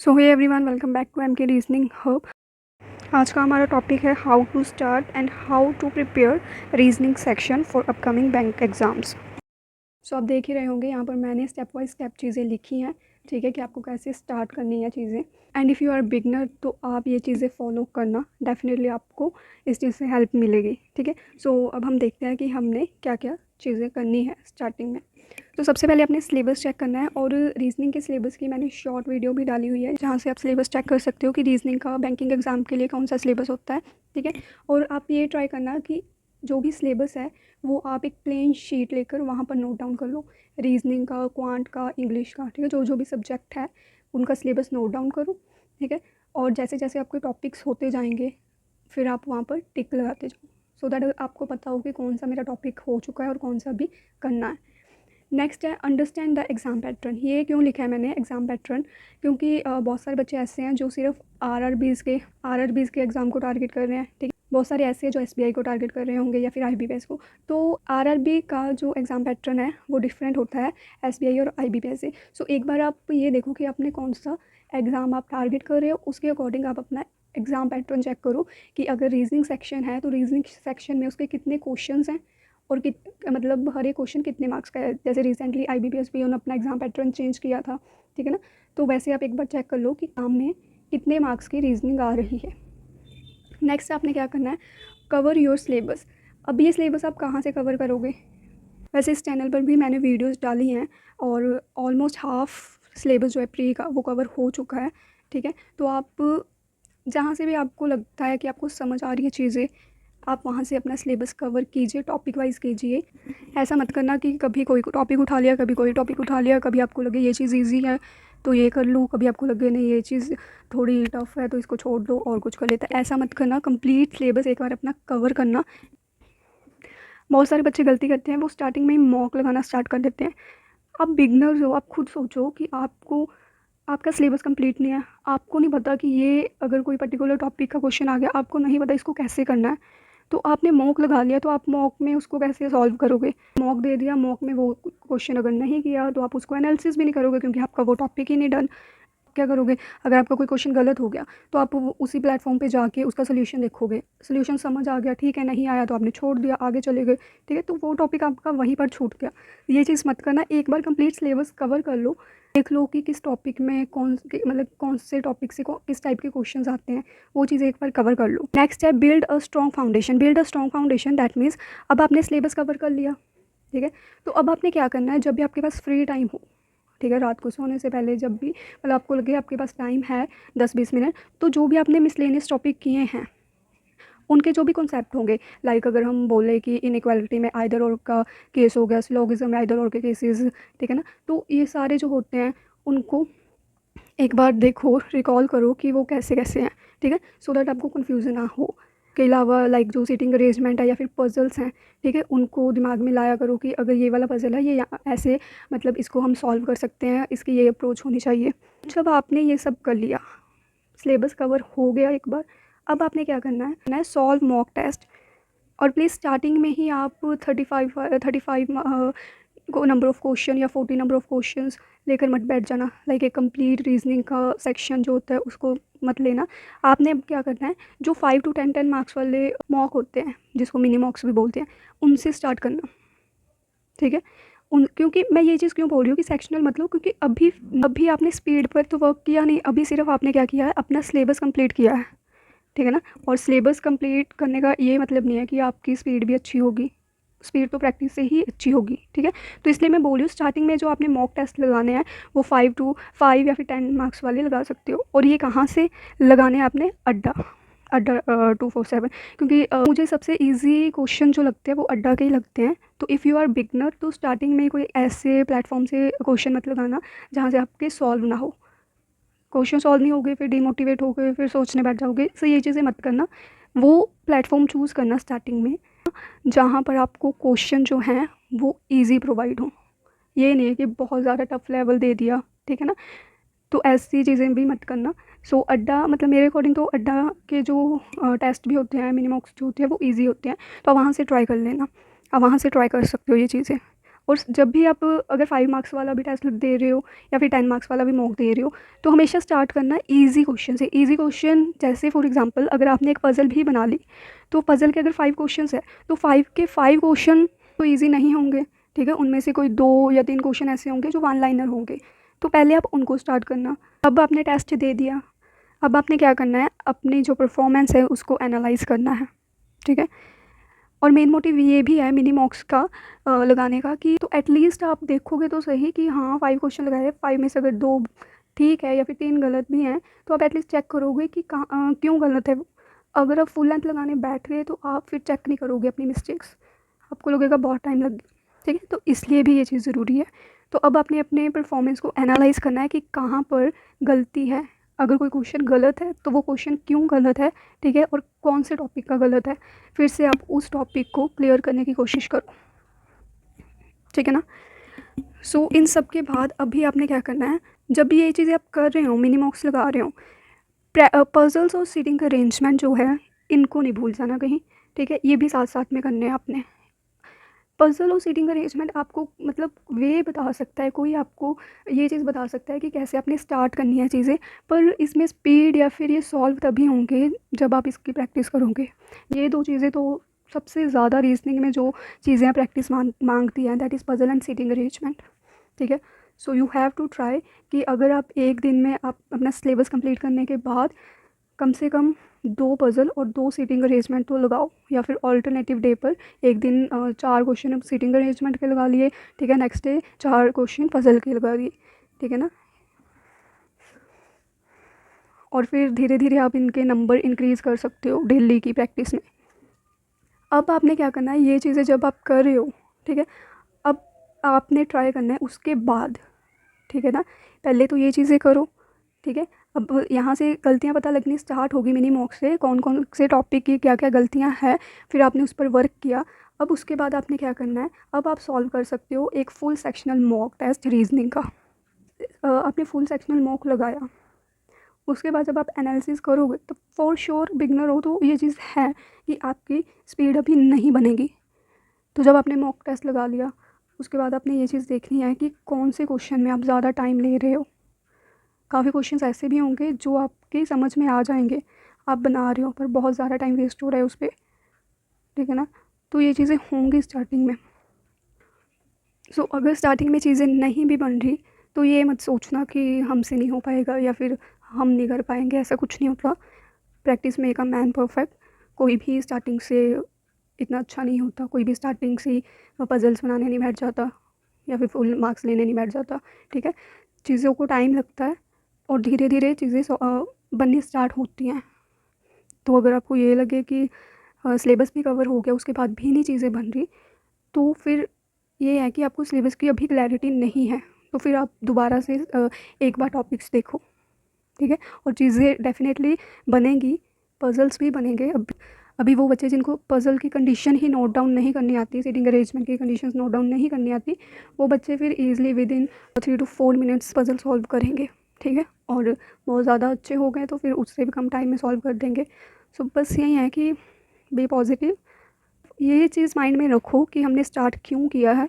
So hey everyone, welcome back to M K reasoning hub. आज का हमारा topic है how to start and how to prepare reasoning section for upcoming bank exams. So आप देख ही रहे होंगे यहाँ पर मैंने स्टेप बाय स्टेप चीज़ें लिखी हैं, ठीक है, कि आपको कैसे स्टार्ट करनी है चीज़ें। And if you are beginner तो आप ये चीज़ें फॉलो करना, डेफिनेटली आपको इस चीज़ से हेल्प मिलेगी, ठीक है। सो अब हम देखते हैं कि हमने क्या क्या चीज़ें करनी है स्टार्टिंग में। तो सबसे पहले अपने सिलेबस चेक करना है, और रीजनिंग के सिलेबस की मैंने शॉर्ट वीडियो भी डाली हुई है जहाँ से आप सिलेबस चेक कर सकते हो कि रीजनिंग का बैंकिंग एग्जाम के लिए कौन सा सिलेबस होता है, ठीक है। और आप ये ट्राई करना कि जो भी सिलेबस है वो आप एक प्लेन शीट लेकर वहाँ पर नोट डाउन कर लो, रीजनिंग का, क्वांट का, इंग्लिश का, ठीक है, जो जो भी सब्जेक्ट है उनका सिलेबस नोट डाउन करो, ठीक है। और जैसे जैसे आपके टॉपिक्स होते जाएंगे फिर आप वहाँ पर टिक लगाते जाओ, सो दैट आपको पता हो कि कौन सा मेरा टॉपिक हो चुका है और कौन सा भी करना है। नेक्स्ट है अंडरस्टैंड द एग्ज़ाम पैटर्न। ये क्यों लिखा है मैंने एग्ज़ाम पैटर्न, क्योंकि बहुत सारे बच्चे ऐसे हैं जो सिर्फ आरआरबीज़ के एग्ज़ाम को टारगेट कर रहे हैं, ठीक है। बहुत सारे ऐसे हैं जो एसबीआई को टारगेट कर रहे होंगे या फिर आईबीपीएस को। तो आरआरबी का जो एग्ज़ाम पैटर्न है वो डिफरेंट होता है एसबीआई और आईबीपीएस से। सो एक बार आप ये देखो कि आपने कौन सा एग्ज़ाम आप टारगेट कर रहे हो, उसके अकॉर्डिंग आप अपना एग्ज़ाम पैटर्न चेक करो कि अगर रीजनिंग सेक्शन है तो रीजनिंग सेक्शन में उसके कितने क्वेश्चंस हैं और मतलब हर एक क्वेश्चन कितने मार्क्स का है। जैसे रिसेंटली आईबीपीएस भी उन्होंने अपना एग्ज़ाम पैटर्न चेंज किया था, ठीक है ना। तो वैसे आप एक बार चेक कर लो कि एग्जाम में कितने मार्क्स की रीजनिंग आ रही है। नेक्स्ट आपने क्या करना है, कवर योर सिलेबस। अब ये सिलेबस आप कहाँ से कवर करोगे? वैसे इस चैनल पर भी मैंने वीडियोज़ डाली हैं और ऑलमोस्ट हाफ सिलेबस जो है प्री का वो कवर हो चुका है, ठीक है। तो आप जहाँ से भी आपको लगता है कि आपको समझ आ रही है चीज़ें, आप वहाँ से अपना सिलेबस कवर कीजिए, टॉपिक वाइज कीजिए। ऐसा मत करना कि कभी कोई टॉपिक उठा लिया, कभी कोई टॉपिक उठा लिया, कभी आपको लगे ये चीज़ इजी है तो ये कर लूँ, कभी आपको लगे नहीं ये चीज़ थोड़ी टफ है तो इसको छोड़ दो और कुछ कर लेता है। ऐसा मत करना, कंप्लीट सिलेबस एक बार अपना कवर करना। बहुत सारे बच्चे गलती करते हैं, वो स्टार्टिंग में ही मॉक लगाना स्टार्ट कर देते हैं। आप बिगनर्स हो, आप खुद सोचो कि आपका सिलेबस कंप्लीट नहीं है, आपको नहीं पता कि ये अगर कोई पर्टिकुलर टॉपिक का क्वेश्चन आ गया, आपको नहीं पता इसको कैसे करना है, तो आपने मॉक लगा लिया तो आप मॉक में उसको कैसे सॉल्व करोगे? मॉक दे दिया, मॉक में वो क्वेश्चन अगर नहीं किया तो आप उसको एनालिसिस भी नहीं करोगे क्योंकि आपका वो टॉपिक ही नहीं डन। क्या करोगे? अगर आपका कोई क्वेश्चन गलत हो गया तो आप उसी प्लेटफॉर्म पे जाके उसका सोल्यूशन देखोगे, सोल्यूशन समझ आ गया, ठीक है, नहीं आया तो आपने छोड़ दिया, आगे चले गए, ठीक है। तो वो टॉपिक आपका वहीं पर छूट गया। ये चीज़ मत करना, एक बार कंप्लीट सिलेबस कवर कर लो, देख लो कि किस टॉपिक में कौन से टॉपिक से किस टाइप के क्वेश्चंस आते हैं, वो चीज़ एक बार कवर कर लो। नेक्स्ट है build a strong foundation. Build a strong foundation that means अब आपने सिलेबस कवर कर लिया, ठीक है। तो अब आपने क्या करना है, जब भी आपके पास फ्री टाइम हो, ठीक है, रात को सोने से पहले जब भी मतलब आपको लगे आपके पास टाइम है 10-20 मिनट, तो जो भी आपने मिसलेनियस टॉपिक किए हैं उनके जो भी कॉन्सेप्ट होंगे, लाइक अगर हम बोले कि इनइक्वालिटी में आइदर और का केस हो गया, सिलोगिज्म में आइदर और के केसेस, ठीक है ना। तो ये सारे जो होते हैं उनको एक बार देखो, रिकॉल करो कि वो कैसे कैसे हैं, ठीक है, सो दैट आपको कन्फ्यूज़न ना हो। के अलावा लाइक जो सीटिंग अरेंजमेंट है या फिर पजल्स हैं, ठीक है, उनको दिमाग में लाया करो कि अगर ये वाला पजल है ये ऐसे मतलब इसको हम सॉल्व कर सकते हैं, इसकी ये अप्रोच होनी चाहिए। जब आपने ये सब कर लिया, सिलेबस कवर हो गया एक बार, अब आपने क्या करना है, सॉल्व मॉक टेस्ट। और प्लीज़ स्टार्टिंग में ही आप 35 को नंबर ऑफ़ क्वेश्चन या 40 नंबर ऑफ़ क्वेश्चंस लेकर मत बैठ जाना। लाइक एक कंप्लीट रीजनिंग का सेक्शन जो होता है उसको मत लेना। आपने अब क्या करना है, जो 5 to 10 मार्क्स वाले मॉक होते हैं जिसको मिनी मॉक्स भी बोलते हैं, उनसे स्टार्ट करना, ठीक है। क्योंकि मैं ये चीज़ क्यों बोल रही हूँ कि सेक्शनल मतलब, क्योंकि अभी आपने स्पीड पर तो वर्क किया नहीं, अभी सिर्फ आपने क्या किया है, अपना सिलेबस कंप्लीट किया है, ठीक है ना। और सिलेबस कंप्लीट करने का ये मतलब नहीं है कि आपकी स्पीड भी अच्छी होगी, स्पीड तो प्रैक्टिस से ही अच्छी होगी, ठीक है। तो इसलिए मैं बोल रही हूँ स्टार्टिंग में जो आपने मॉक टेस्ट लगाने हैं वो 5 या फिर 10 मार्क्स वाले लगा सकते हो। और ये कहाँ से लगाने हैं आपने? अड्डा अड्डा 247, क्योंकि मुझे सबसे इजी क्वेश्चन जो लगते हैं वो अड्डा के ही लगते हैं। तो इफ़ यू आर बिगनर तो स्टार्टिंग में कोई ऐसे प्लेटफॉर्म से क्वेश्चन मत लगाना जहाँ से आपके सॉल्व ना हो। क्वेश्चन सॉल्व नहीं हो गए फिर डिमोटिवेट हो गए, फिर सोचने बैठ जाओगे, सो ये चीज़ें मत करना। वो प्लेटफॉर्म चूज़ करना स्टार्टिंग में जहाँ पर आपको क्वेश्चन जो हैं वो इजी प्रोवाइड हो। ये नहीं है कि बहुत ज़्यादा टफ लेवल दे दिया, ठीक है ना, तो ऐसी चीज़ें भी मत करना। सो अड्डा मतलब मेरे अकॉर्डिंग तो अड्डा के जो टेस्ट भी होते हैं, मिनी मॉक्स जो होते हैं वो ईजी होते हैं, तो आप वहाँ से ट्राई कर लेना, आप वहाँ से ट्राई कर सकते हो ये चीज़ें। और जब भी आप अगर 5 मार्क्स वाला भी टेस्ट दे रहे हो या फिर 10 मार्क्स वाला भी मॉक दे रहे हो, तो हमेशा स्टार्ट करना ईजी क्वेश्चन से। ईजी क्वेश्चन जैसे फॉर एग्जांपल अगर आपने एक पज़ल भी बना ली, तो पज़ल के अगर 5 क्वेश्चंस है तो 5 के 5 क्वेश्चन तो ईजी नहीं होंगे, ठीक है। उनमें से कोई 2 या 3 क्वेश्चन ऐसे होंगे जो वन लाइनर होंगे, तो पहले आप उनको स्टार्ट करना। अब आपने टेस्ट दे दिया, अब आपने क्या करना है, अपनी जो परफॉर्मेंस है उसको एनालाइज करना है, ठीक है। और मेन मोटिव ये भी है मिनी मॉक्स का लगाने का कि तो एटलीस्ट आप देखोगे तो सही कि हाँ 5 क्वेश्चन लगाए, 5 में से अगर 2 ठीक है या फिर 3 गलत भी हैं, तो आप एटलीस्ट चेक करोगे कि कहाँ क्यों गलत है। अगर आप फुल लेंथ लगाने बैठ गए तो आप फिर चेक नहीं करोगे अपनी मिस्टेक्स, आपको लगेगा बहुत टाइम लग गया, ठीक है। तो इसलिए भी ये चीज़ ज़रूरी है। तो अब आपने अपने परफॉर्मेंस को एनालाइज करना है कि कहाँ पर गलती है। अगर कोई क्वेश्चन गलत है तो वो क्वेश्चन क्यों गलत है, ठीक है, और कौन से टॉपिक का गलत है, फिर से आप उस टॉपिक को क्लियर करने की कोशिश करो, ठीक है ना। सो इन सब के बाद अभी आपने क्या करना है, जब भी ये चीज़ें आप कर रहे हो, मिनी मॉक्स लगा रहे हो, पजल्स और सीटिंग अरेंजमेंट जो है इनको नहीं भूल जाना कहीं, ठीक है। ये भी साथ साथ में करने हैं आपने। पज़ल और सीटिंग अरेंजमेंट आपको मतलब वे बता सकता है, कोई आपको ये चीज़ बता सकता है कि कैसे आपने स्टार्ट करनी है चीज़ें, पर इसमें स्पीड या फिर ये सॉल्व तभी होंगे जब आप इसकी प्रैक्टिस करोगे। ये 2 चीज़ें तो सबसे ज़्यादा रीजनिंग में जो चीज़ें प्रैक्टिस मांगती हैं, that is puzzle and seating arrangement, ठीक है। So you have to try कि अगर आप एक दिन में आप अपना सिलेबस कंप्लीट करने के बाद कम से कम 2 पज़ल और 2 सीटिंग अरेंजमेंट तो लगाओ, या फिर ऑल्टरनेटिव डे पर एक दिन 4 क्वेश्चन सीटिंग अरेंजमेंट के लगा लिए, ठीक है, नेक्स्ट डे 4 क्वेश्चन पज़ल के लगा दिए, ठीक है ना। और फिर धीरे धीरे आप इनके नंबर इंक्रीज़ कर सकते हो डेली की प्रैक्टिस में। अब आपने क्या करना है, ये चीज़ें जब आप कर रहे हो, ठीक है, अब आपने ट्राई करना है उसके बाद, ठीक है ना। पहले तो ये चीज़ें करो, ठीक है। अब यहाँ से गलतियाँ पता लगनी स्टार्ट होगी मिनी मॉक से, कौन कौन से टॉपिक की क्या क्या गलतियाँ हैं, फिर आपने उस पर वर्क किया। अब उसके बाद आपने क्या करना है, अब आप सॉल्व कर सकते हो एक full sectional mock test reasoning का। आपने फुल सेक्शनल मॉक लगाया, उसके बाद जब आप एनालिसिस करोगे तो फॉर श्योर बिगनर हो तो ये चीज़ है कि आपकी स्पीड अभी नहीं बनेगी। तो जब आपने मॉक टेस्ट लगा लिया, उसके बाद आपने ये चीज़ देखनी है कि कौन से क्वेश्चन में आप ज़्यादा टाइम ले रहे हो। काफ़ी क्वेश्चंस ऐसे भी होंगे जो आपके समझ में आ जाएंगे, आप बना रहे हो पर बहुत ज़्यादा टाइम वेस्ट हो रहा है उस पर, ठीक है ना। तो ये चीज़ें होंगी स्टार्टिंग में। सो अगर स्टार्टिंग में चीज़ें नहीं भी बन रही तो ये मत सोचना कि हमसे नहीं हो पाएगा या फिर हम नहीं कर पाएंगे, ऐसा कुछ नहीं होता। Practice make a man perfect. कोई भी स्टार्टिंग से इतना अच्छा नहीं होता, कोई भी स्टार्टिंग से पजल्स बनाने नहीं बैठ जाता या फिर फुल मार्क्स लेने नहीं बैठ जाता, ठीक है। चीज़ों को टाइम लगता है और धीरे धीरे चीज़ें बननी स्टार्ट होती हैं। तो अगर आपको ये लगे कि सिलेबस भी कवर हो गया उसके बाद भी नहीं चीज़ें बन रही, तो फिर ये है कि आपको सिलेबस की अभी क्लैरिटी नहीं है, तो फिर आप दोबारा से एक बार टॉपिक्स देखो, ठीक है। और चीज़ें डेफिनेटली बनेंगी, पजल्स भी बनेंगे। अभी वो बच्चे जिनको पज़ल की कंडीशन ही नोट डाउन नहीं करनी आती, सीटिंग अरेंजमेंट की कंडीशंस नोट डाउन नहीं करनी आती, वो बच्चे फिर easily with in 3 to 4 minutes puzzle solve करेंगे, ठीक है। और बहुत ज़्यादा अच्छे हो गए तो फिर उससे भी कम टाइम में सॉल्व कर देंगे। सो बस यही है कि बी पॉजिटिव, ये चीज़ माइंड में रखो कि हमने स्टार्ट क्यों किया है